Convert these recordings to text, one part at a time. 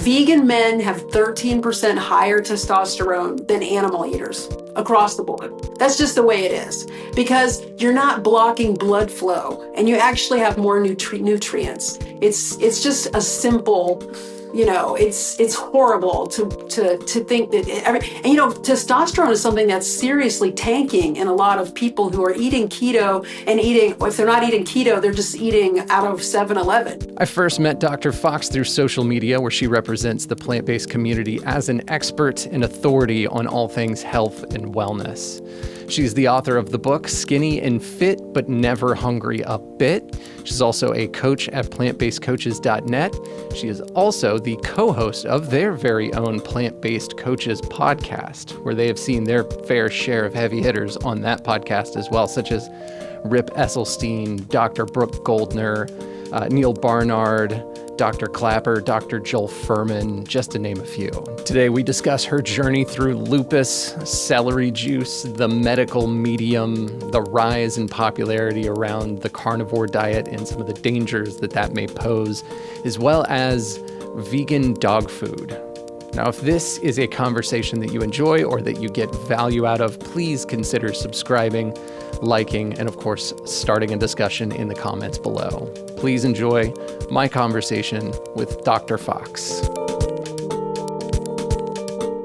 vegan men have 13% higher testosterone than animal eaters across the board. That's just the way it is, because you're not blocking blood flow and you actually have more nutrients. It's just a simple, it's horrible to think that testosterone is something that's seriously tanking in a lot of people who are eating keto and if they're not eating keto, they're just eating out of 7-Eleven. I first met Dr. Foxx through social media, where she represents the plant-based community as an expert and authority on all things health and wellness. She's the author of the book, Skinny and Fit, but Never Hungry a Bit. She's also a coach at plantbasedcoaches.net. She is also the co-host of their very own Plant-Based Coaches podcast, where they have seen their fair share of heavy hitters on that podcast as well, such as Rip Esselstyn, Dr. Brooke Goldner, Neil Barnard, Dr. Clapper, Dr. Joel Furman, just to name a few. Today, we discuss her journey through lupus, celery juice, the medical medium, the rise in popularity around the carnivore diet, and some of the dangers that may pose, as well as vegan dog food. Now, if this is a conversation that you enjoy or that you get value out of, please consider subscribing, liking, and of course, starting a discussion in the comments below. Please enjoy my conversation with Dr. Foxx.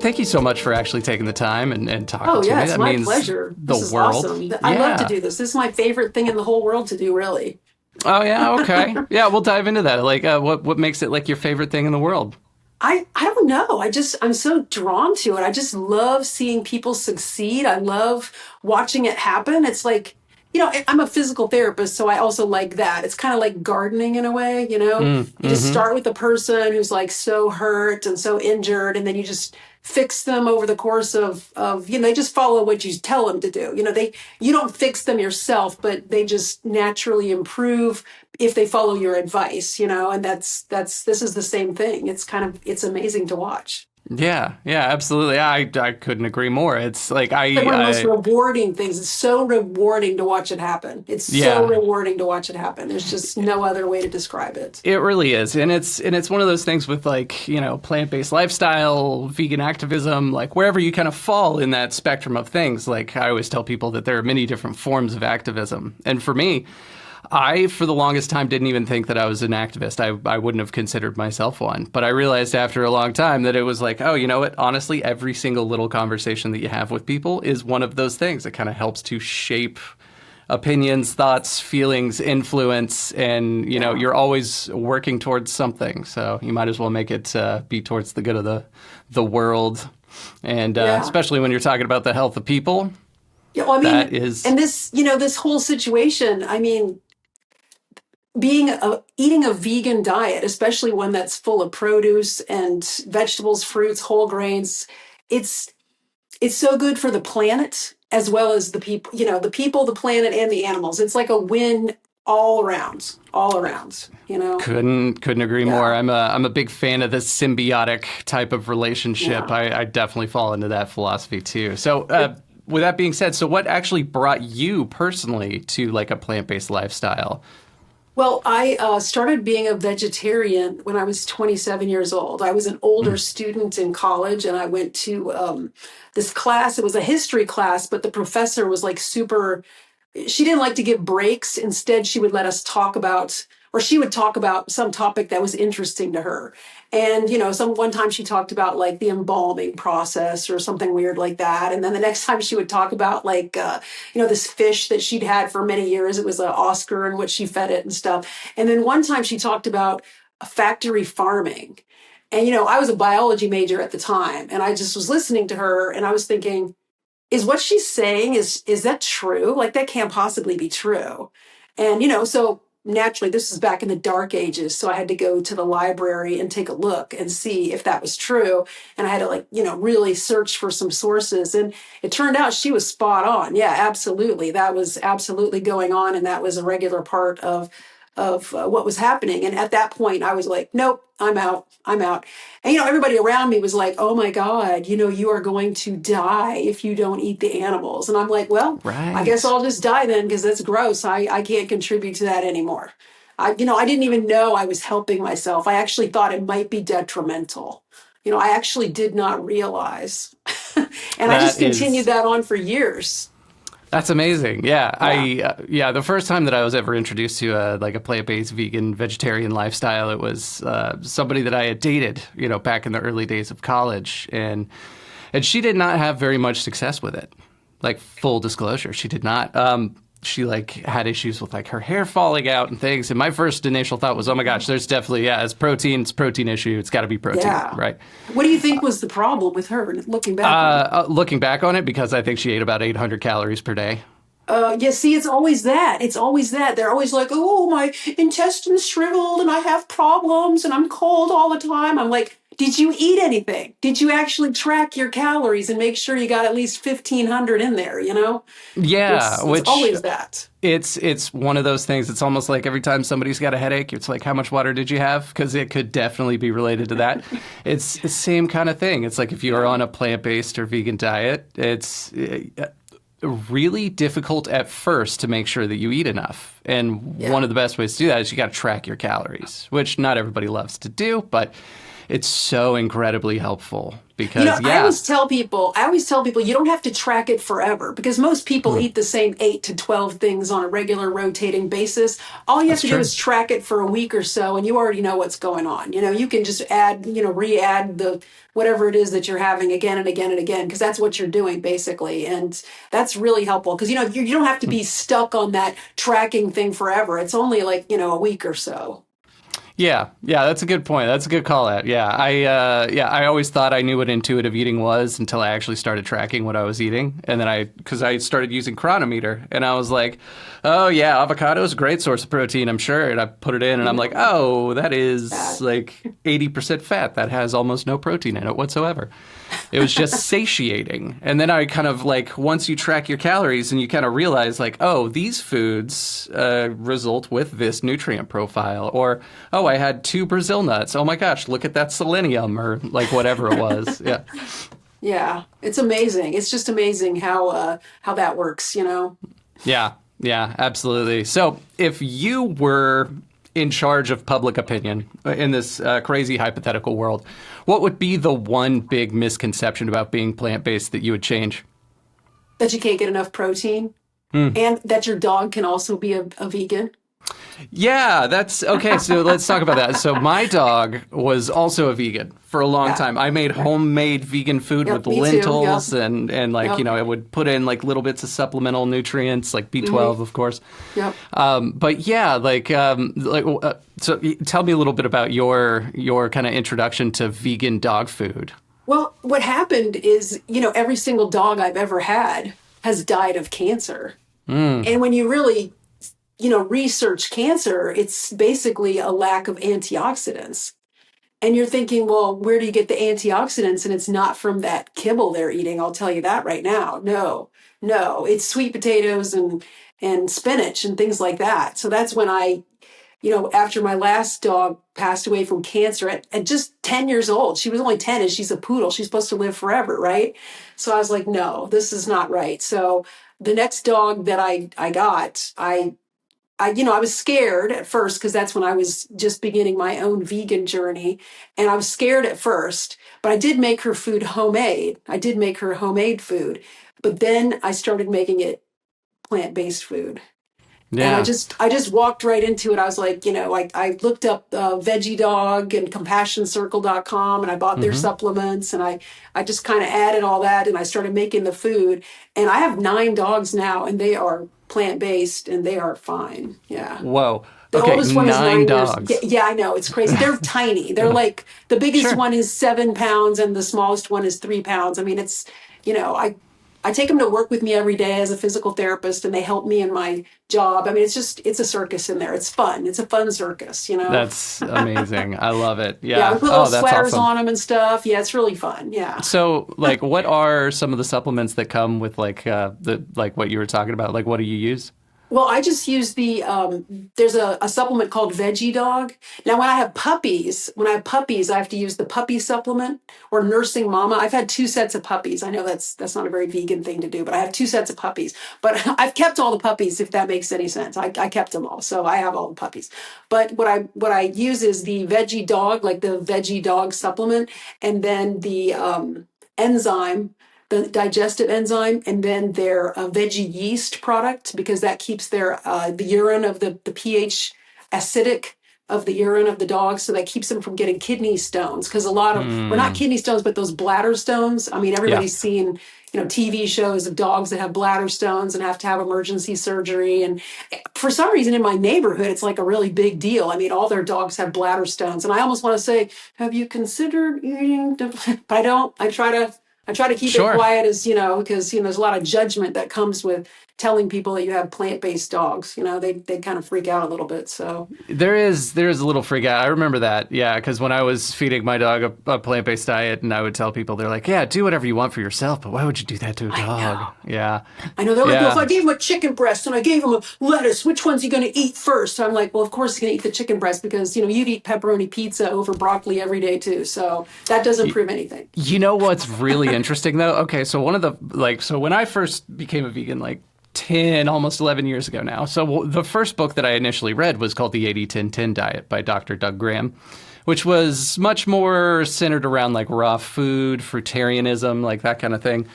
Thank you so much for actually taking the time and talking to me. Oh, yeah, it's that my means pleasure. The this is world. Awesome. I love to do this. This is my favorite thing in the whole world to do, really. Oh, yeah, okay. Yeah, we'll dive into that. Like, what makes it like your favorite thing in the world? I don't know. I'm so drawn to it. I just love seeing people succeed. I love watching it happen. It's like, I'm a physical therapist, so I also like that. It's kind of like gardening in a way, You just start with a person who's like so hurt and so injured, and then you just fix them over the course of they just follow what you tell them to do. You don't fix them yourself, but they just naturally improve if they follow your advice, and this is the same thing. It's amazing to watch. Yeah, absolutely. I couldn't agree more. It's like one of the most rewarding things. It's so rewarding to watch it happen. So rewarding to watch it happen. There's just no other way to describe it. It really is. And it's one of those things with plant-based lifestyle, vegan activism, like wherever you kind of fall in that spectrum of things. Like I always tell people that there are many different forms of activism. And for me, I, for the longest time, didn't even think that I was an activist. I wouldn't have considered myself one. But I realized after a long time that it was like, oh, you know what? Honestly, every single little conversation that you have with people is one of those things that kind of helps to shape opinions, thoughts, feelings, influence. And, you're always working towards something. So you might as well make it be towards the good of the world. And especially when you're talking about the health of people. Yeah, well, and this whole situation, eating a vegan diet, especially one that's full of produce and vegetables, fruits, whole grains, it's so good for the planet as well as the people, the planet, and the animals. It's like a win all around. Couldn't agree more. I'm a big fan of this symbiotic type of relationship. Yeah. I definitely fall into that philosophy too. So with that being said, so what actually brought you personally to like a plant-based lifestyle? Well, I started being a vegetarian when I was 27 years old. I was an older student in college, and I went to this class. It was a history class, but the professor was like super. She didn't like to give breaks. Instead, she would let us talk about, or she would talk about some topic that was interesting to her. And, one time she talked about like the embalming process or something weird like that. And then the next time she would talk about like, this fish that she'd had for many years. It was an Oscar and what she fed it and stuff. And then one time she talked about factory farming. And, I was a biology major at the time, and I just was listening to her, and I was thinking, is what she's saying, is that true? Like, that can't possibly be true. And, so naturally, this is back in the dark ages. So I had to go to the library and take a look and see if that was true. And I had to really search for some sources. And it turned out she was spot on. Yeah, absolutely. That was absolutely going on. And that was a regular part of what was happening. And at that point, I was like, nope, I'm out. And, everybody around me was like, oh my God, you are going to die if you don't eat the animals. And I'm like, well, right. I guess I'll just die then, because that's gross. I can't contribute to that anymore. I didn't even know I was helping myself. I actually thought it might be detrimental. I actually did not realize. And I just That continued is that on for years. That's amazing. Yeah, Yeah. the first time that I was ever introduced to like a plant-based vegan vegetarian lifestyle, it was somebody that I had dated, back in the early days of college, and she did not have very much success with it. Like, full disclosure, she did not. She like had issues with like her hair falling out and things. And my first initial thought was, oh my gosh, there's definitely, it's protein, it's a protein issue. It's got to be protein, Yeah. right? What do you think was the problem with her looking back on it? Looking back on it, because I think she ate about 800 calories per day. Yeah, see, it's always that. It's always that. They're always like, oh, my intestines shriveled and I have problems and I'm cold all the time. I'm like, did you eat anything? Did you actually track your calories and make sure you got at least 1,500 in there, Yeah, It's which always that. it's one of those things. It's almost like every time somebody's got a headache, it's like, how much water did you have? Because it could definitely be related to that. It's the same kind of thing. It's like if you are on a plant-based or vegan diet, it's really difficult at first to make sure that you eat enough. And Yeah. one of the best ways to do that is you got to track your calories, which not everybody loves to do, but it's so incredibly helpful because, I always tell people you don't have to track it forever because most people eat the same 8 to 12 things on a regular rotating basis. All you have that's to do true. is track it for a week or so and you already know what's going on. You can just add, re-add the whatever it is that you're having again and again and again because that's what you're doing basically. And that's really helpful because you don't have to be stuck on that tracking thing forever. It's only like, a week or so. Yeah, that's a good point. That's a good call out. I always thought I knew what intuitive eating was until I actually started tracking what I was eating, and then because I started using Chronometer, and I was like, oh yeah, avocado is a great source of protein, I'm sure, and I put it in, and I'm like, oh, that is like 80% fat. That has almost no protein in it whatsoever. It was just satiating. And then I kind of like, once you track your calories and you kind of realize like, oh, these foods result with this nutrient profile. Or, oh, I had 2 Brazil nuts. Oh my gosh, look at that selenium or like whatever it was. Yeah. Yeah, it's amazing. It's just amazing how that works. Yeah, absolutely. So if you were in charge of public opinion in this crazy hypothetical world, what would be the one big misconception about being plant-based that you would change? That you can't get enough protein and that your dog can also be a vegan. Yeah, that's okay. So let's talk about that. So my dog was also a vegan for a long Yeah. time. I made homemade vegan food Yep, with me too. lentils Yep. and like, Yep. I would put in like little bits of supplemental nutrients like B12, of course. Yep. But yeah, so tell me a little bit about your kind of introduction to vegan dog food. Well, what happened is, every single dog I've ever had has died of cancer. And when you really, research cancer, it's basically a lack of antioxidants. And you're thinking, well, where do you get the antioxidants? And it's not from that kibble they're eating. I'll tell you that right now. No, it's sweet potatoes and spinach and things like that. So that's when after my last dog passed away from cancer at just 10 years old, she was only 10 and she's a poodle. She's supposed to live forever, right? So I was like, no, this is not right. So the next dog that I got, I was scared at first because that's when I was just beginning my own vegan journey. And I was scared at first, but I did make her food homemade. I did make her homemade food. But then I started making it plant-based food. And I Yeah. just I just walked right into it. I was like, I looked up Veggie Dog and CompassionCircle.com and I bought their supplements and I just kind of added all that and I started making the food. And I have 9 dogs now and they are plant-based and they are fine. Yeah. Whoa. The Okay, oldest one is 9 9 years. Yeah, dogs. yeah, I know. It's crazy. They're tiny. They're like the biggest Sure. one is 7 pounds and the smallest one is 3 pounds. I mean, it's, I take them to work with me every day as a physical therapist and they help me in my job. I mean, it's a circus in there. It's fun. It's a fun circus. That's amazing. I love it. Yeah, Yeah. we put little Oh, that's sweaters awesome. on them and stuff. Yeah, it's really fun. Yeah. So, like, what are some of the supplements that come with like the like what you were talking about? Like, what do you use? Well, I just use there's a supplement called Veggie Dog. Now, when I have puppies, I have to use the puppy supplement or nursing mama. I've had two sets of puppies. I know that's not a very vegan thing to do, but I have two sets of puppies. But I've kept all the puppies, if that makes any sense. I kept them all. So I have all the puppies. But what I use is the Veggie Dog, like the Veggie Dog supplement, and then the enzyme, the digestive enzyme, and then their veggie yeast product, because that keeps the urine of the pH acidic of the urine of the dog, so that keeps them from getting kidney stones. Because a lot of, or not Hmm. kidney stones, but those bladder stones. I mean, Yeah. everybody's seen, TV shows of dogs that have bladder stones and have to have emergency surgery. And for some reason in my neighborhood, it's like a really big deal. I mean, all their dogs have bladder stones, and I almost want to say, have you considered eating? But I don't. I try to keep it Sure. quiet, as because there's a lot of judgment that comes with telling people that you have plant-based dogs. They kind of freak out a little bit. So There is a little freak out. I remember that. Yeah, because when I was feeding my dog a plant-based diet, and I would tell people, they're like, "Yeah, do whatever you want for yourself, but why would you do that to a I dog?" know. Yeah. I know they're like, well, if Yeah. I gave him a chicken breast and I gave him a lettuce, which one's he going to eat first? So I'm like, well, of course he's going to eat the chicken breast, because you'd eat pepperoni pizza over broccoli every day too. So that doesn't prove anything. You know what's really interesting though? Okay, so one of the so when I first became a vegan, like 10, almost 11 years ago now. So the first book that I initially read was called The 80-10-10 Diet by Dr. Doug Graham, which was much more centered around like raw food, fruitarianism, like that kind of thing.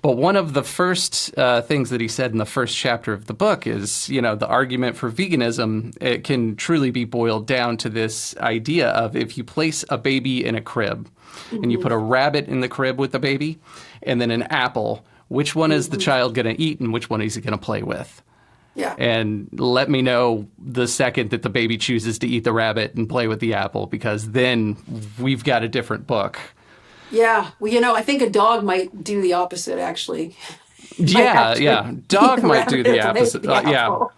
But one of the first things that he said in the first chapter of the book is, the argument for veganism, it can truly be boiled down to this idea of, if you place a baby in a crib and you Mm-hmm. put a rabbit in the crib with the baby and then an apple, which one is the Mm-hmm. child going to eat and which one is he going to play with? Yeah. And let me know the second that the baby chooses to eat the rabbit and play with the apple, because then we've got a different book. Yeah. Well, I think a dog might do the opposite, actually. Might Yeah, actually yeah. eat Dog the might do rabbit the and play with opposite. the Yeah. apple.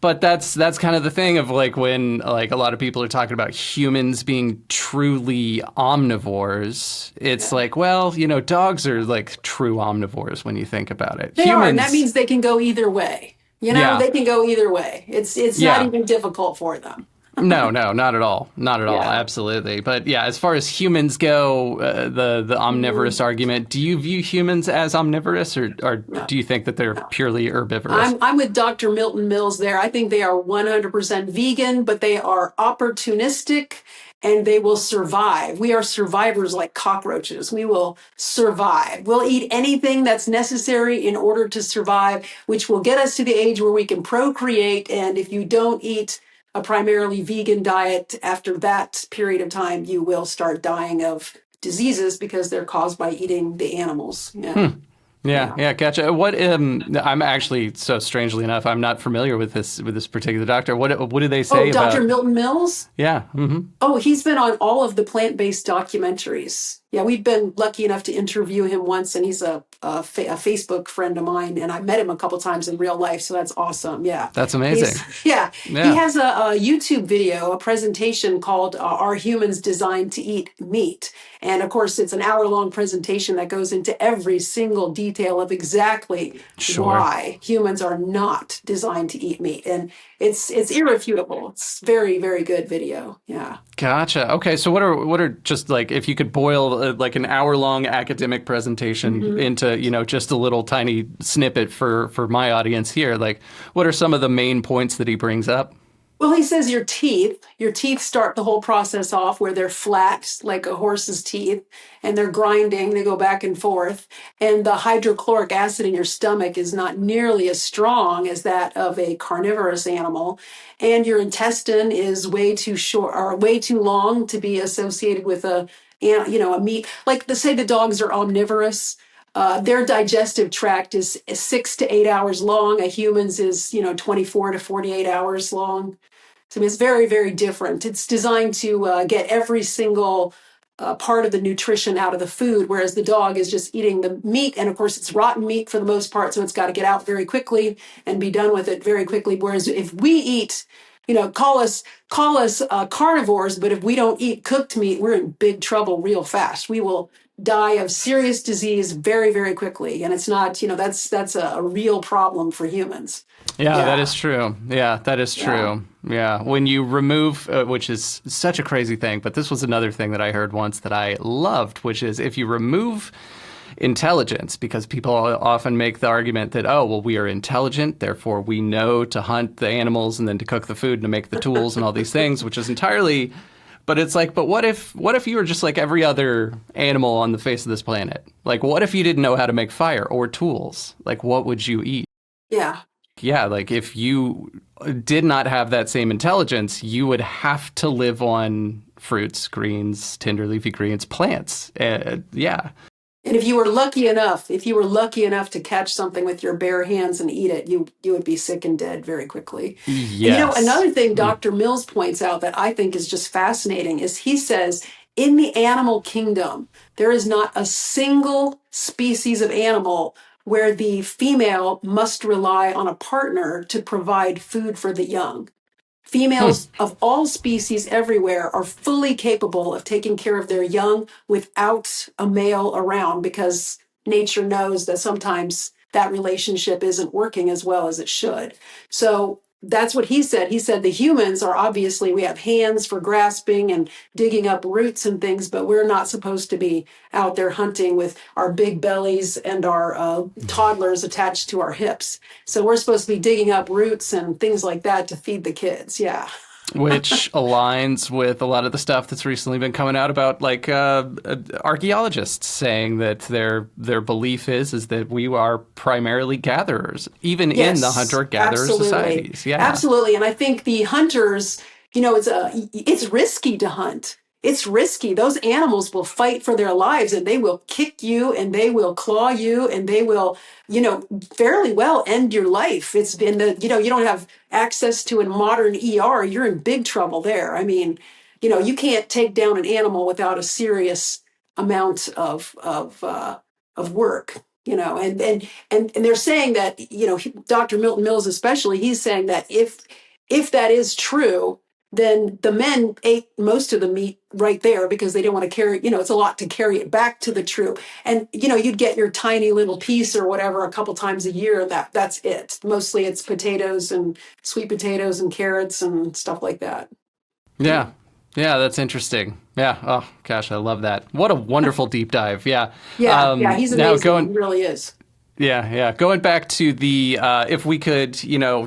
But that's kind of the thing of like when like a lot of people are talking about humans being truly omnivores. It's Yeah. like, well, dogs are like true omnivores when you think about it. They are, and that Humans, means they can go either way. yeah. They can go either way. It's not Yeah. even difficult for them. No, no, not at all. Not at all. Yeah. Absolutely. But yeah, as far as humans go, the omnivorous Mm, argument, do you view humans as omnivorous, or no, do you think that they're no. purely herbivorous? I'm with Dr. Milton Mills there. I think they are 100% vegan, but they are opportunistic and they will survive. We are survivors like cockroaches. We will survive. We'll eat anything that's necessary in order to survive, which will get us to the age where we can procreate. And if you don't eat a primarily vegan diet after that period of time, you will start dying of diseases because they're caused by eating the animals. Hmm. Yeah. Yeah, Yeah. yeah, gotcha. What I'm actually, so strangely enough, I'm not familiar with this particular doctor. What do they Oh, say Dr. about? Milton Mills? Yeah. Oh, he's been on all of the plant-based documentaries. Yeah, we've been lucky enough to interview him once, and he's a Facebook friend of mine, and I met him a couple times in real life, so that's awesome. Yeah, That's he's amazing. yeah, he Yeah. has a YouTube video, a presentation called "Are Humans Designed to Eat Meat?" And of course, it's an hour-long presentation that goes into every single detail of exactly Sure. why humans are not designed to eat meat, and it's irrefutable. It's very, very good video. Yeah. Gotcha. Okay, so what are just like, if you could boil like an hour-long academic presentation Mhm. into, just a little tiny snippet for my audience here, like what are some of the main points that he brings up? Well, he says your teeth start the whole process off where they're flat, like a horse's teeth, and they're grinding, they go back and forth. And the hydrochloric acid in your stomach is not nearly as strong as that of a carnivorous animal. And your intestine is way too short or way too long to be associated with a meat. Like say the dogs are omnivorous. Their digestive tract is 6 to 8 hours long. A human's is 24 to 48 hours long. So it's very, very different. It's designed to get every single part of the nutrition out of the food, whereas the dog is just eating the meat. And of course, it's rotten meat for the most part, so it's got to get out very quickly and be done with it very quickly. Whereas if we eat call us carnivores, but if we don't eat cooked meat, we're in big trouble real fast. We will die of serious disease very, very quickly, and it's not, that's a real problem for humans. Yeah, that Yeah, is true. Yeah, that is yeah. true. Yeah. When you remove, which is such a crazy thing, but this was another thing that I heard once that I loved, which is if you remove intelligence, because people often make the argument that, oh, well, we are intelligent, therefore we know to hunt the animals and then to cook the food and to make the tools and all these things, which is entirely. But it's like, but what if you were just like every other animal on the face of this planet? Like, what if you didn't know how to make fire or tools? Like, what would you eat? Yeah. Yeah, like if you did not have that same intelligence, you would have to live on fruits, greens, tender leafy greens, plants. Yeah. And if you were lucky enough to catch something with your bare hands and eat it, you would be sick and dead very quickly. And Yes. another thing Mm. Dr. Mills points out that I think is just fascinating is he says in the animal kingdom, there is not a single species of animal where the female must rely on a partner to provide food for the young. Hmm. Females of all species everywhere are fully capable of taking care of their young without a male around because nature knows that sometimes that relationship isn't working as well as it should. So that's what he said. He said the humans are obviously, we have hands for grasping and digging up roots and things, but we're not supposed to be out there hunting with our big bellies and our toddlers attached to our hips. So we're supposed to be digging up roots and things like that to feed the kids. Yeah. Which aligns with a lot of the stuff that's recently been coming out about like archaeologists saying that their belief is that we are primarily gatherers, even in the Yes, hunter-gatherer absolutely. societies. Yeah. Absolutely. And I think the hunters, it's risky to hunt. It's risky. Those animals will fight for their lives and they will kick you and they will claw you and they will, fairly well end your life. It's been you don't have access to a modern ER, you're in big trouble there. I mean, you can't take down an animal without a serious amount of work, and they're saying that Dr. Milton Mills especially, he's saying that if that is true, then the men ate most of the meat right there because they didn't want to carry, it's a lot to carry it back to the troop. And you'd get your tiny little piece or whatever a couple times a year, and that's it. Mostly it's potatoes and sweet potatoes and carrots and stuff like that. Yeah. Yeah. Yeah, that's interesting. Yeah. Oh, gosh, I love that. What a wonderful deep dive. Yeah. Yeah, he's Now amazing. He going, really is. yeah, yeah. Going back to the, if we could,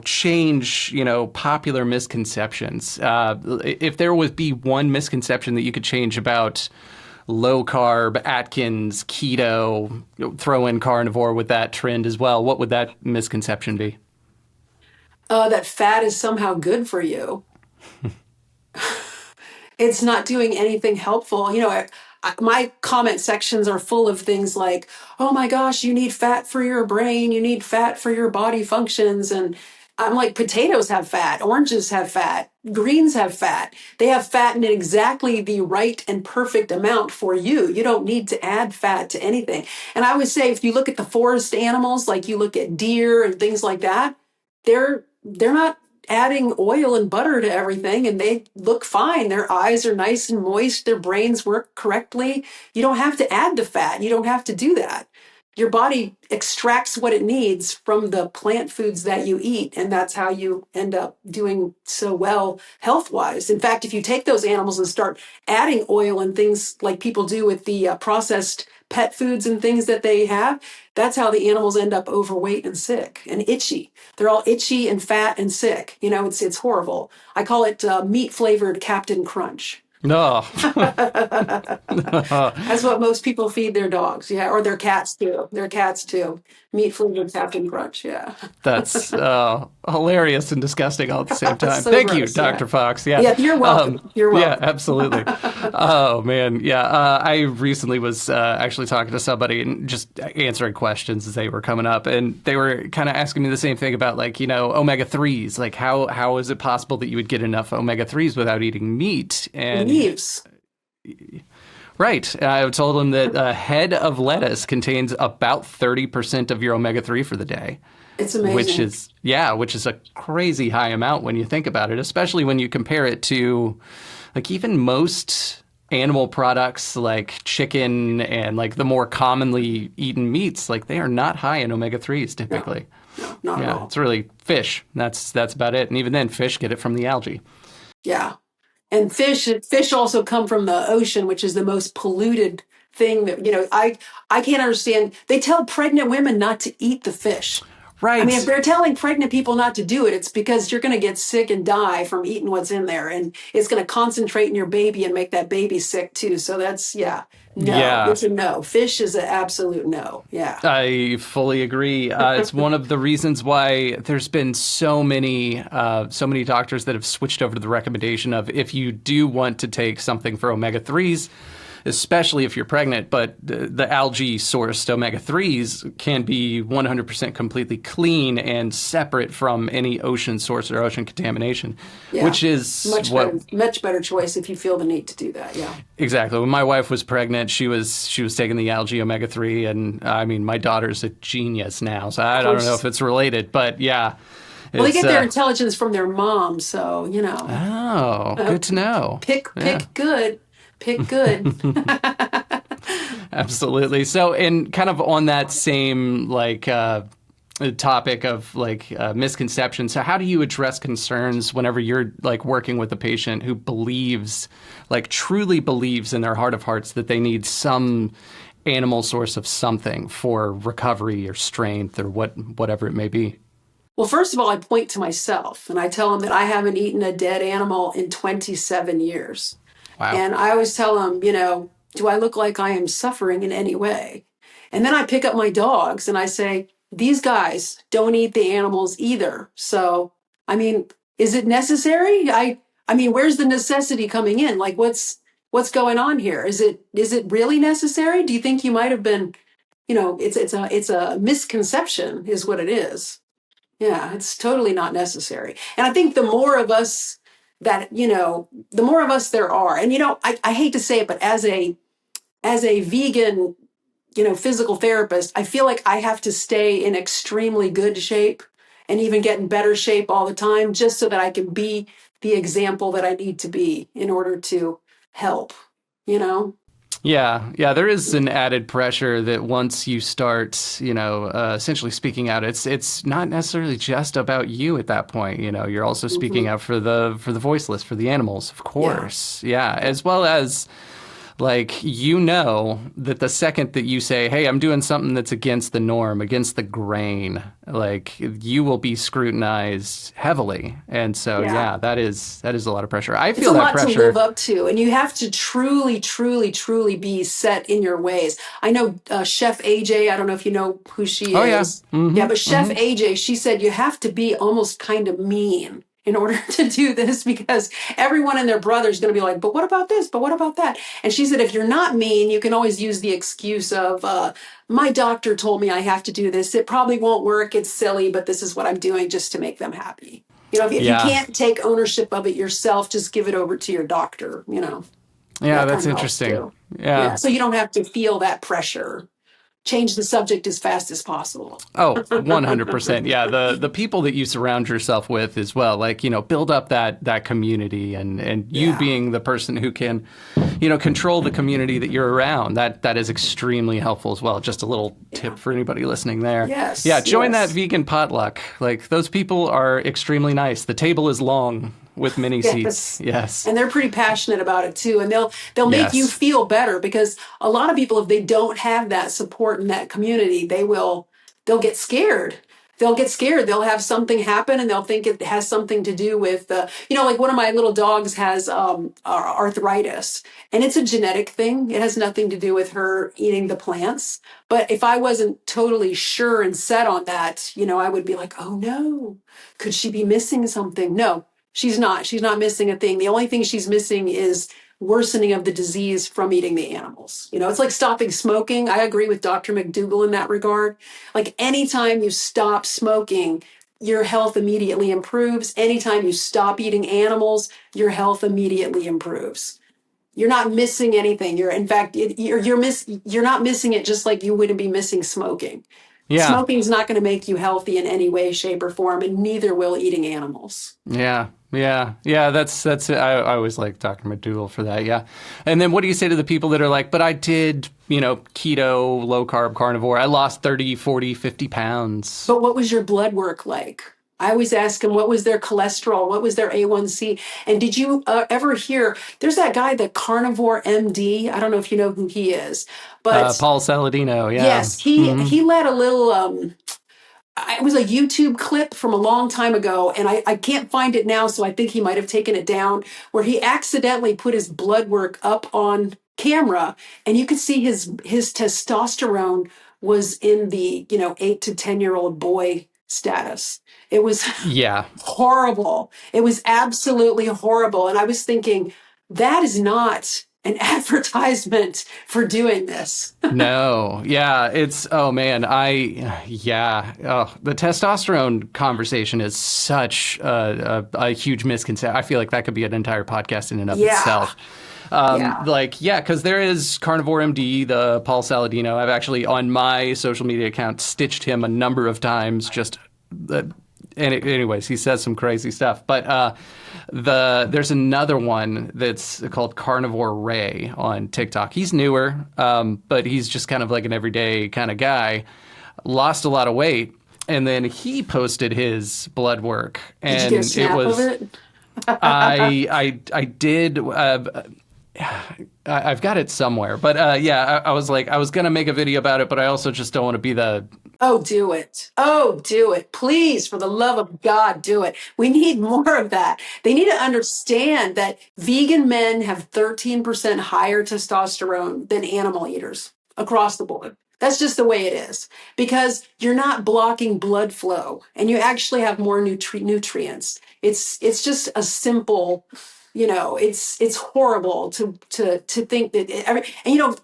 change, popular misconceptions. If there would be one misconception that you could change about low carb, Atkins, keto, throw in carnivore with that trend as well, what would that misconception be? That fat is somehow good for you. It's not doing anything helpful. My comment sections are full of things like, oh my gosh, you need fat for your brain, you need fat for your body functions. And I'm like, potatoes have fat, oranges have fat, greens have fat. They have fat in exactly the right and perfect amount for you. You don't need to add fat to anything. And I would say if you look at the forest animals, like you look at deer and things like that, they're not adding oil and butter to everything and they look fine. Their eyes are nice and moist, their brains work correctly. You don't have to add the fat, you don't have to do that. Your body extracts what it needs from the plant foods that you eat, and that's how you end up doing so well health wise. In fact, if you take those animals and start adding oil and things like people do with the processed pet foods and things that they have, that's how the animals end up overweight and sick and itchy. They're all itchy and fat and sick. It's horrible. I call it meat flavored Captain Crunch. No. That's what most people feed their dogs, yeah, or their cats too. Their cats too. Meat flavored Captain Crunch, yeah. That's hilarious and disgusting all at the same time. So Thank you, gross, yeah. Dr. Fox. Yeah. Yeah, you're welcome. You're Yeah, welcome. absolutely. Oh, man. Yeah. I recently was actually talking to somebody and just answering questions as they were coming up. And they were kind of asking me the same thing about, like, omega-3s. Like, how is it possible that you would get enough omega-3s without eating meat? And Leaves. right. I told them that a head of lettuce contains about 30% of your omega-3 for the day. It's which amazing. is, yeah, which is a crazy high amount when you think about it, especially when you compare it to like even most animal products like chicken and like the more commonly eaten meats, like they are not high in omega-3s No, typically. no, not at Yeah, all. it's really fish. That's about it. And even then, fish get it from the algae. Yeah. And fish also come from the ocean, which is the most polluted thing that, I can't understand. They tell pregnant women not to eat the fish. I mean, if Right. they're telling pregnant people not to do it, it's because you're going to get sick and die from eating what's in there. And it's going to concentrate in your baby and make that baby sick too. So that's, yeah, no, Yeah, it's a no. Fish is an absolute no. Yeah. I fully agree. It's one of the reasons why there's been so many doctors that have switched over to the recommendation of if you do want to take something for omega-3s, especially if you're pregnant, but the algae sourced omega-3s can be 100% completely clean and separate from any ocean source or ocean contamination, Yeah. which is what Much better choice if you feel the need to do that. Yeah. exactly. When my wife was pregnant, she was taking the algae omega-3, and I mean, my daughter's a genius now, so Of I don't know if course. it's related, but yeah, Well, they it's get their intelligence from their mom. So, oh, uh, good to know. Yeah. pick good, pick good. Absolutely. So, and kind of on that same topic of misconceptions. So, how do you address concerns whenever you're like working with a patient who believes, like truly believes in their heart of hearts that they need some animal source of something for recovery or strength or whatever it may be? Well, first of all, I point to myself and I tell them that I haven't eaten a dead animal in 27 years. Wow. And I always tell them, do I look like I am suffering in any way? And then I pick up my dogs and I say, these guys don't eat the animals either. So, I mean, is it necessary? I mean, where's the necessity coming in? Like what's going on here? Is it really necessary? Do you think you might have been, it's a misconception is what it is. Yeah, it's totally not necessary. And I think the more of us the more of us there are, and I hate to say it, but as a vegan, physical therapist, I feel like I have to stay in extremely good shape and even get in better shape all the time just so that I can be the example that I need to be in order to help, you know? Yeah, yeah, there is an added pressure that once you start, essentially speaking out, it's not necessarily just about you at that point. You're also speaking Hmm. out for the voiceless, for the animals, of Yeah. course. Yeah, Yeah. as well as like, that the second that you say, hey, I'm doing something that's against the norm, against the grain, like you will be scrutinized heavily. And so, Yeah. yeah, that is a lot of pressure. I It's a feel that lot to live pressure. up to, and you have to truly, truly, truly be set in your ways. I know Chef AJ, I don't know if you know who she Oh, yeah. is. Yeah, Mm-hmm. but Chef Mm-hmm. AJ, she said you have to be almost kind of mean in order to do this because everyone and their brother is going to be like, but what about this? But what about that? And she said, if you're not mean, you can always use the excuse of, my doctor told me I have to do this. It probably won't work. It's silly, but this is what I'm doing just to make them happy. If you Yeah. can't take ownership of it yourself, just give it over to your doctor. Yeah, That that's kind of helps interesting. too. Yeah. Yeah. So you don't have to feel that pressure. Change the subject as fast as possible. Oh, 100%. Yeah, the people that you surround yourself with as well, like, build up that community and you Yeah. being the person who can, control the community that you're around. That is extremely helpful as well. Just a little Yeah. tip for anybody listening there. Yeah, Yes. join that Yes. vegan potluck. Like those people are extremely nice. The table is long with many seats. Yes. Yes. And they're pretty passionate about it too. And they'll make you Yes. feel better because a lot of people, if they don't have that support in that community, they'll get scared. They'll get scared. They'll have something happen and they'll think it has something to do with, like one of my little dogs has arthritis and it's a genetic thing. It has nothing to do with her eating the plants. But if I wasn't totally sure and set on that, I would be like, oh no, could she be missing something? No, she's not. She's not missing a thing. The only thing she's missing is worsening of the disease from eating the animals. It's like stopping smoking. I agree with Dr. McDougall in that regard. Like anytime you stop smoking, your health immediately improves. Anytime you stop eating animals, your health immediately improves. You're not missing anything. You're in fact you're not missing it just like you wouldn't be missing smoking. Yeah. Smoking's not going to make you healthy in any way, shape, or form, and neither will eating animals. Yeah. Yeah. Yeah. That's, I always like Dr. McDougall for that. Yeah. And then what do you say to the people that are like, but I did, keto, low carb, carnivore. I lost 30, 40, 50 pounds. But what was your blood work like? I always ask them, what was their cholesterol? What was their A1C? And did you ever hear, there's that guy, the carnivore MD. I don't know if you know who he is, but Paul Saladino. Yeah. yes, he led a little, it was a YouTube clip from a long time ago, and I can't find it now, so I think he might have taken it down, where he accidentally put his blood work up on camera, and you could see his testosterone was in the 8 to 10 year old boy status. It was Yeah. horrible. It was absolutely horrible, and I was thinking that is not an advertisement for doing this. No, yeah, oh man, yeah, oh, the testosterone conversation is such a huge misconception. I feel like that could be an entire podcast in and of Yeah. itself. Yeah. Because there is Carnivore MD, the Paul Saladino. I've actually, on my social media account, stitched him a number of times, anyways, he says some crazy stuff. But there's another one that's called Carnivore Ray on TikTok. He's newer, but he's just kind of like an everyday kind of guy. Lost a lot of weight, and then he posted his blood work, and Did you get a snap of it? I did. I've got it somewhere, but yeah, I was like, I was gonna make a video about it, but I also just don't want to be the. Oh, do it. Oh, do it. Please, for the love of God, do it. We need more of that. They need to understand that vegan men have 13% higher testosterone than animal eaters across the board. That's just the way it is, because you're not blocking blood flow and you actually have more nutrients. It's just a simple, it's horrible to think that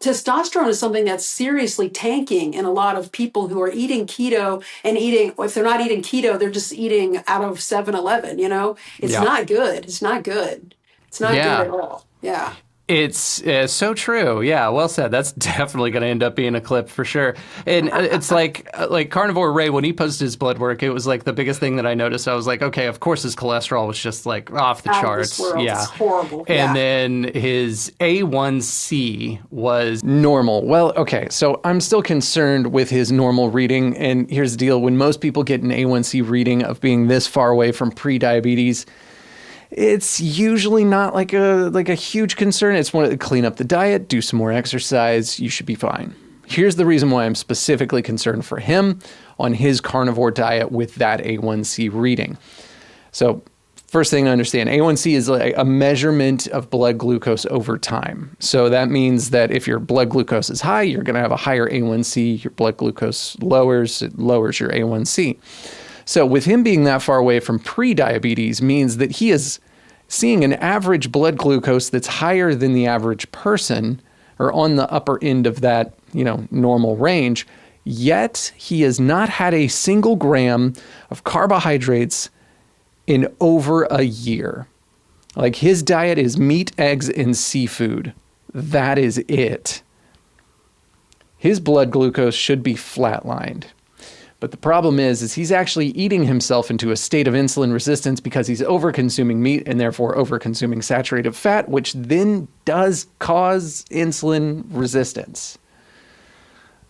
testosterone is something that's seriously tanking in a lot of people who are eating keto and if they're not eating keto, they're just eating out of 7-Eleven. It's Yeah. not good. It's not good. It's not good Yeah. at all. Yeah. It's so true. Yeah, well said. That's definitely going to end up being a clip for sure. And it's like Carnivore Ray, when he posted his blood work, it was like the biggest thing that I noticed. I was like, okay, of course his cholesterol was just like off the Out of charts. this world. Yeah. It's horrible. And Yeah. then his A1C was normal. Well, okay, so I'm still concerned with his normal reading. And here's the deal. When most people get an A1C reading of being this far away from pre-diabetes, it's usually not like a huge concern. It's one to clean up the diet, do some more exercise, you should be fine. Here's the reason why I'm specifically concerned for him on his carnivore diet with that A1C reading. So first thing to understand, A1C is like a measurement of blood glucose over time. So that means that if your blood glucose is high, you're going to have a higher A1C. Your blood glucose lowers, it lowers your A1C. So with him being that far away from pre-diabetes means that he is seeing an average blood glucose that's higher than the average person, or on the upper end of that, normal range. Yet he has not had a single gram of carbohydrates in over a year. Like, his diet is meat, eggs, and seafood. That is it. His blood glucose should be flatlined. But the problem is he's actually eating himself into a state of insulin resistance because he's over-consuming meat and therefore over-consuming saturated fat, which then does cause insulin resistance.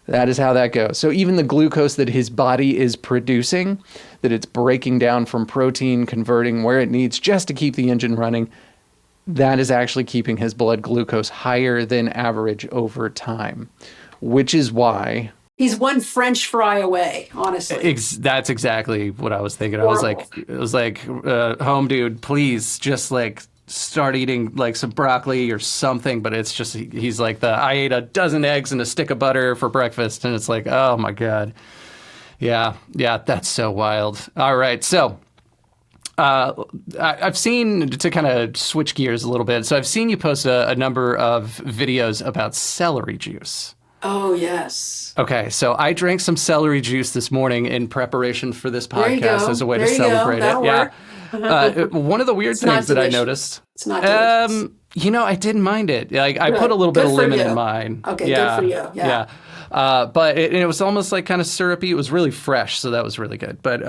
That is how that goes. So even the glucose that his body is producing, that it's breaking down from protein, converting where it needs just to keep the engine running, that is actually keeping his blood glucose higher than average over time, which is why... He's one French fry away, honestly. That's exactly what I was thinking. Horrible. I was like, home dude, please just like start eating like some broccoli or something. But it's just, he's like I ate a dozen eggs and a stick of butter for breakfast. And it's like, oh my God. Yeah, that's so wild. All right. So I've seen, to kind of switch gears a little bit. So I've seen you post a number of videos about celery juice. Oh, yes. Okay, so I drank some celery juice this morning in preparation for this There you podcast go. as a way There to you go. celebrate it. That'll Yeah. work. One of the weird It's not things that I delicious. noticed, It's not delicious. I didn't mind it. Like I put a Good. little bit Good of for lemon in you. mine. Okay, good for Yeah, you. Yeah. yeah. But it was almost like kind of syrupy. It was really fresh, so that was really good. But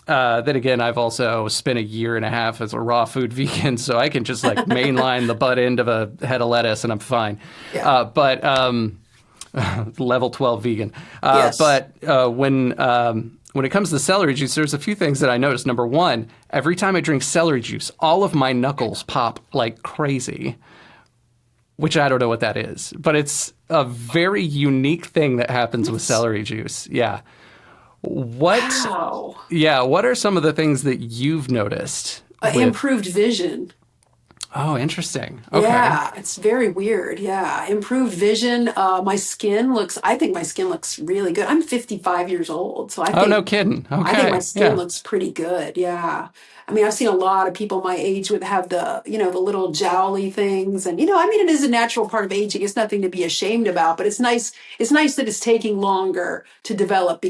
then again, I've also spent a year and a half as a raw food vegan, so I can just like mainline the butt end of a head of lettuce and I'm fine. Yeah. But level 12 vegan. Yes. When it comes to celery juice, there's a few things that I noticed. Number one, every time I drink celery juice, all of my knuckles pop like crazy, which I don't know what that is, but it's a very unique thing that happens with Yes. celery juice. Yeah. What, Wow. what are some of the things that you've noticed with, Improved vision. oh, interesting. Okay. Yeah, it's very weird. Yeah, improved vision. I think my skin looks really good. I'm 55 years old, so Oh, no kidding. I think my Okay. skin Yeah. looks pretty good. Yeah. I mean, I've seen a lot of people my age with have the little jowly things. And, I mean, it is a natural part of aging. It's nothing to be ashamed about, but it's nice. It's nice that it's taking longer to develop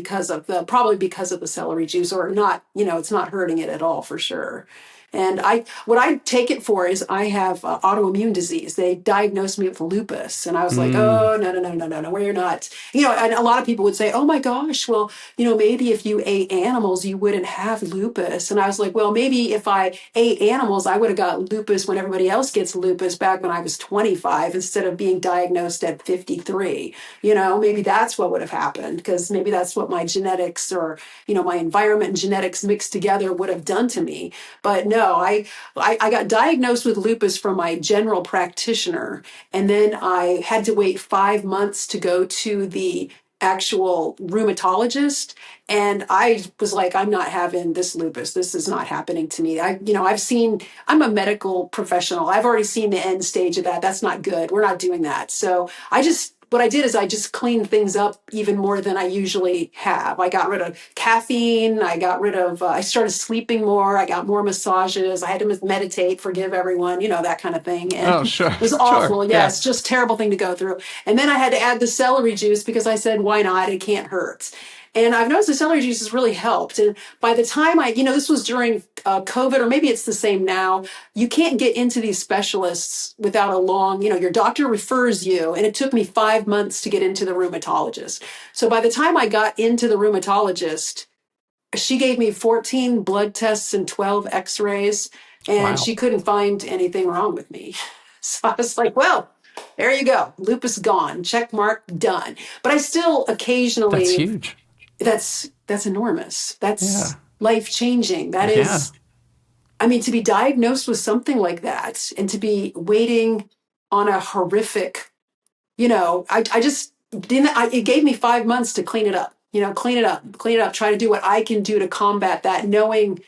probably because of the celery juice or not, it's not hurting it at all for sure. And what I take it for is I have autoimmune disease. They diagnosed me with lupus, and I was like, Mm. oh, no, no, no, no, no, no, we're not. And a lot of people would say, oh my gosh, well, maybe if you ate animals, you wouldn't have lupus. And I was like, well, maybe if I ate animals, I would have got lupus when everybody else gets lupus back when I was 25 instead of being diagnosed at 53. Maybe that's what would have happened because maybe that's what my genetics or, my environment and genetics mixed together would have done to me. But no, I got diagnosed with lupus from my general practitioner. And then I had to wait 5 months to go to the actual rheumatologist. And I was like, I'm not having this lupus. This is not happening to me. I'm a medical professional. I've already seen the end stage of that. That's not good. We're not doing that. So what I did is I just cleaned things up even more than I usually have. I got rid of caffeine. I started sleeping more. I got more massages. I had to meditate, forgive everyone, that kind of thing. And Oh, it sure. was Sure. awful. Yeah. Yes, just terrible thing to go through. And then I had to add the celery juice because I said, why not? It can't hurt. And I've noticed the celery juice has really helped. And by the time this was during COVID, or maybe it's the same now, you can't get into these specialists without your doctor refers you. And it took me 5 months to get into the rheumatologist. So by the time I got into the rheumatologist, she gave me 14 blood tests and 12 x-rays, and Wow. she couldn't find anything wrong with me. So I was like, well, there you go. Lupus gone. Check mark, done. But I still That's occasionally, huge. that's enormous. That's Yeah. life changing. That Yeah. is, I mean, to be diagnosed with something like that and to be waiting on a horrific, I just didn't, it gave me 5 months to clean it up, clean it up, try to do what I can do to combat that, knowing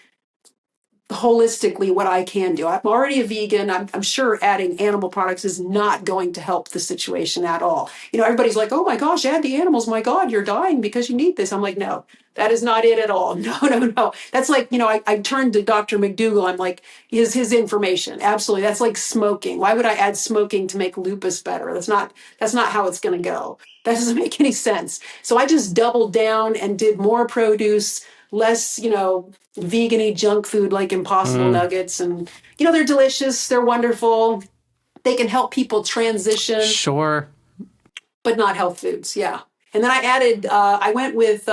holistically what I can do. I'm already a vegan. I'm sure adding animal products is not going to help the situation at all. Everybody's like, oh my gosh, add the animals. My God, you're dying because you need this. I'm like, no, that is not it at all. No, no, no. That's like, I turned to Dr. McDougall. I'm like, his information. Absolutely. That's like smoking. Why would I add smoking to make lupus better? That's not how it's going to go. That doesn't make any sense. So I just doubled down and did more produce, less, vegan-y junk food like Impossible Mm. Nuggets. And, they're delicious. They're wonderful. They can help people transition, Sure. but not health foods. Yeah. And then I went with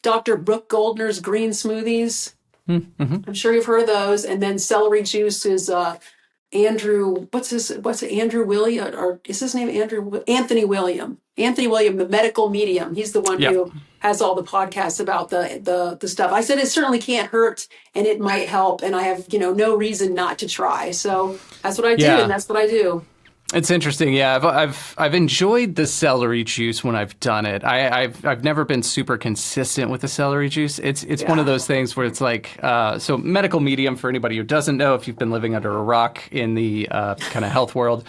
Dr. Brooke Goldner's green smoothies. Mm-hmm. I'm sure you've heard of those. And then celery juice is Andrew, what's it, Andrew William, or is his name Anthony William? Anthony William, the medical medium. He's the one Yep. who has all the podcasts about the stuff. I said it certainly can't hurt and it might help, and I have, no reason not to try. So that's what I do, and Yeah. that's what I do. It's interesting. Yeah, I've enjoyed the celery juice when I've done it. I've never been super consistent with the celery juice. It's one of Yeah. those things where it's like so medical medium for anybody who doesn't know, if you've been living under a rock in the kind of health world.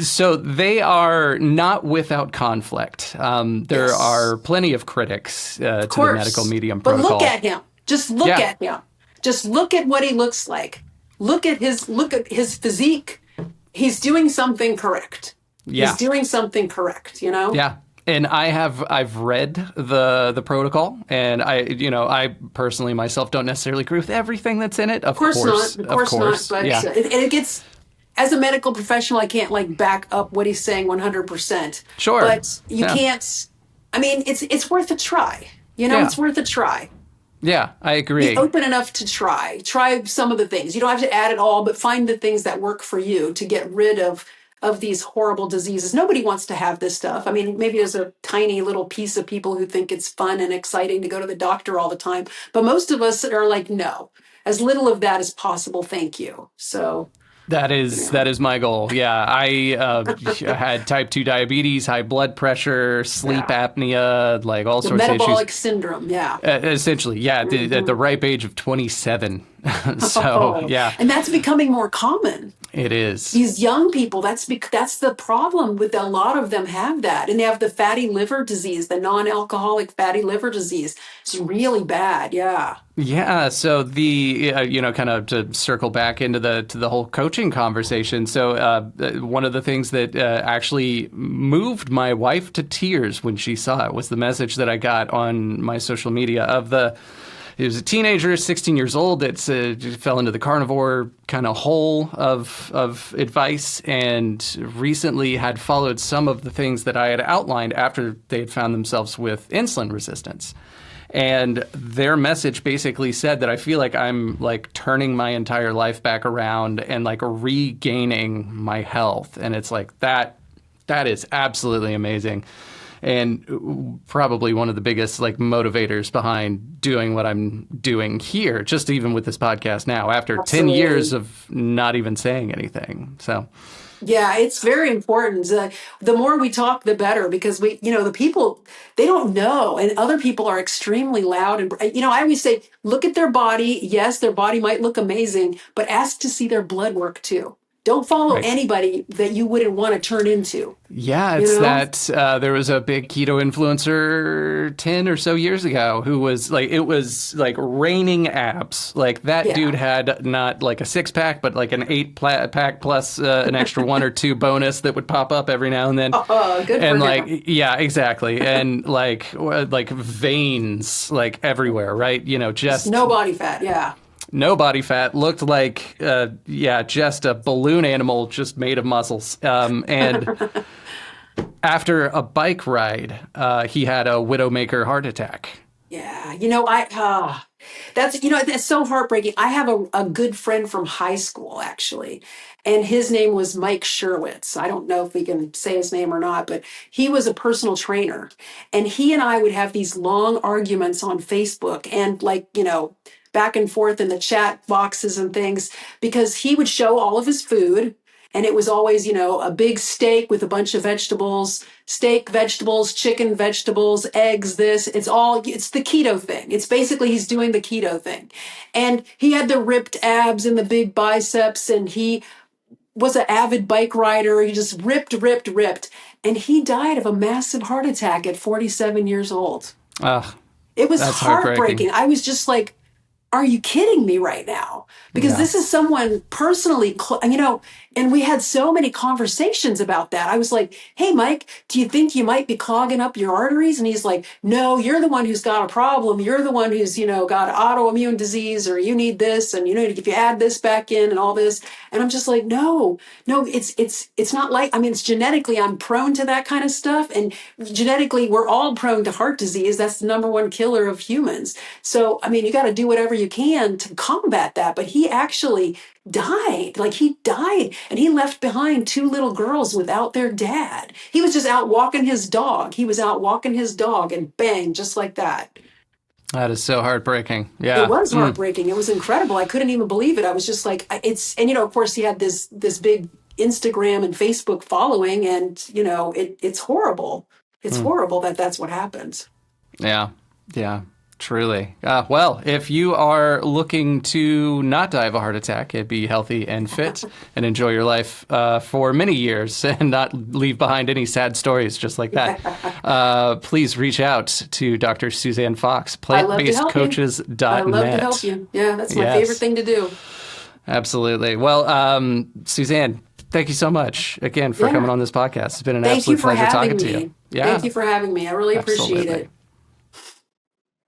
So they are not without conflict. There Yes. are plenty of critics Of to the medical course. medium But look protocol. at him. Just look Yeah, at him. Just look at what he looks like. Look at his physique. He's doing something correct. He's yeah, doing something correct. yeah. And I've read the protocol, and I personally myself don't necessarily agree with everything that's in it. Of course not. Of course not. But yeah, it gets, as a medical professional, I can't like back up what he's saying 100%. sure, But you yeah, can't. I mean, it's worth a try. yeah, It's worth a try. yeah. I Be agree. open enough to try. Try some of the things. You don't have to add it all, but find the things that work for you to get rid of these horrible diseases. Nobody wants to have this stuff. I mean, maybe there's a tiny little piece of people who think it's fun and exciting to go to the doctor all the time, but most of us are like, no, as little of that as possible. Thank you. So, That is my goal. Yeah, I had type 2 diabetes, high blood pressure, sleep yeah, apnea, like all the sorts of issues. metabolic syndrome. Yeah. Essentially, yeah, at the ripe age of 27. So, Oh, yeah, and that's becoming more common. it is. These young people, that's the problem with a lot of them have that. And they have the fatty liver disease, the non-alcoholic fatty liver disease. It's really bad. Yeah. Yeah, so kind of to circle back into the whole coaching conversation. So one of the things that actually moved my wife to tears when she saw it was the message that I got on my social media He was a teenager, 16 years old, that fell into the carnivore kind of hole of advice, and recently had followed some of the things that I had outlined after they had found themselves with insulin resistance. And their message basically said that I feel like I'm like turning my entire life back around and like regaining my health. And it's like that is absolutely amazing. And probably one of the biggest like motivators behind doing what I'm doing here, just even with this podcast now, after 10 Absolutely. years of not even saying anything. So, Yeah, it's very important. The more we talk, the better, because the people, they don't know. And other people are extremely loud. And, I always say, look at their body. Yes, their body might look amazing, but ask to see their blood work too. Don't follow right. anybody that you wouldn't want to turn into, Yeah, you it's know? that there was a big keto influencer 10 or so years ago who was like, it was like raining abs. Like that dude Yeah. had not like a 6-pack, but like an 8-pack plus an extra one or two bonus that would pop up every now and then. Good And for like, him. yeah, exactly. And like veins like everywhere, right? Just Just no body fat. Yeah. no body fat, looked like, just a balloon animal just made of muscles. And after a bike ride, he had a widowmaker heart attack. Yeah, that's so heartbreaking. I have a good friend from high school, actually, and his name was Mike Sherwitz. I don't know if we can say his name or not, but he was a personal trainer, and he and I would have these long arguments on Facebook and back and forth in the chat boxes and things, because he would show all of his food. And it was always, a big steak with a bunch of vegetables, steak, vegetables, chicken, vegetables, eggs, it's the keto thing. It's basically he's doing the keto thing. And he had the ripped abs and the big biceps, and he was an avid bike rider. He just ripped, ripped, ripped. And he died of a massive heart attack at 47 years old. Ugh, It was that's heartbreaking. heartbreaking. I was just like, are you kidding me right now? Because Yeah. this is someone personally, and we had so many conversations about that. I was like, hey, Mike, do you think you might be clogging up your arteries? And he's like, no, you're the one who's got a problem. You're the one who's, got autoimmune disease, or you need this. And, if you add this back in and all this. And I'm just like, no, it's not like, it's genetically, I'm prone to that kind of stuff. And genetically, we're all prone to heart disease. That's the number one killer of humans. So, you got to do whatever you can to combat that. But he actually died. Like, he died, and he left behind 2 little girls without their dad. He was just out walking his dog. And bang, just like that. That is so heartbreaking. It Yeah. was Mm. heartbreaking. It was incredible. I couldn't even believe it. I was just like, of course he had this big Instagram and Facebook following, and it's horrible. It's Mm. horrible that that's what happens. Yeah. Yeah. Truly. Well, if you are looking to not die of a heart attack and be healthy and fit and enjoy your life for many years and not leave behind any sad stories just like that, please reach out to Dr. Suzanne Foxx, plantbasedcoaches.net. I love to help you. Yeah, that's my favorite thing to do. Absolutely. Well, Suzanne, Thank you so much again for Yeah. coming on this podcast. It's been an Thank you absolute for pleasure talking having to me. you. Yeah. Thank you for having me. I really appreciate Absolutely. it.